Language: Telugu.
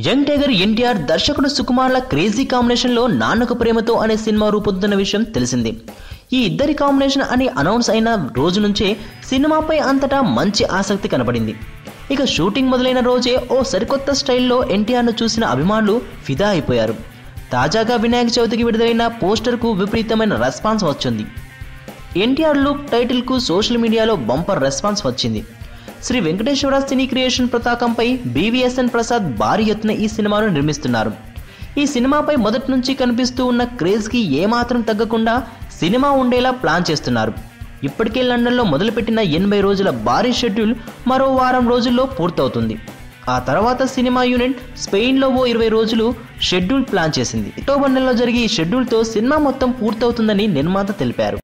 యంగ్ టైగర్ ఎన్టీఆర్ దర్శకుడు సుకుమార్ల క్రేజీ కాంబినేషన్లో నాన్నకు ప్రేమతో అనే సినిమా రూపొందుతున్న విషయం తెలిసిందే. ఈ ఇద్దరి కాంబినేషన్ అని అనౌన్స్ అయిన రోజు నుంచే సినిమాపై అంతటా మంచి ఆసక్తి కనబడింది. ఇక షూటింగ్ మొదలైన రోజే ఓ సరికొత్త స్టైల్లో ఎన్టీఆర్ను చూసిన అభిమానులు ఫిదా అయిపోయారు. తాజాగా వినాయక చవితికి విడుదలైన పోస్టర్కు విపరీతమైన రెస్పాన్స్ వచ్చింది. ఎన్టీఆర్ లుక్ టైటిల్కు సోషల్ మీడియాలో బంపర్ రెస్పాన్స్ వచ్చింది. శ్రీ వెంకటేశ్వర సినీ క్రియేషన్ పతాకంపై BVSN ప్రసాద్ భారీ ఎత్తున ఈ సినిమాను నిర్మిస్తున్నారు. ఈ సినిమాపై మొదటి నుంచి కనిపిస్తూ ఉన్న క్రేజ్కి ఏమాత్రం తగ్గకుండా సినిమా ఉండేలా ప్లాన్ చేస్తున్నారు. ఇప్పటికే లండన్లో మొదలుపెట్టిన 80 రోజుల భారీ షెడ్యూల్ మరో వారం రోజుల్లో పూర్తవుతుంది. ఆ తర్వాత సినిమా యూనిట్ స్పెయిన్లో ఓ 20 రోజులు షెడ్యూల్ ప్లాన్ చేసింది. అక్టోబర్ నెలలో జరిగే ఈ షెడ్యూల్తో సినిమా మొత్తం పూర్తవుతుందని నిర్మాత తెలిపారు.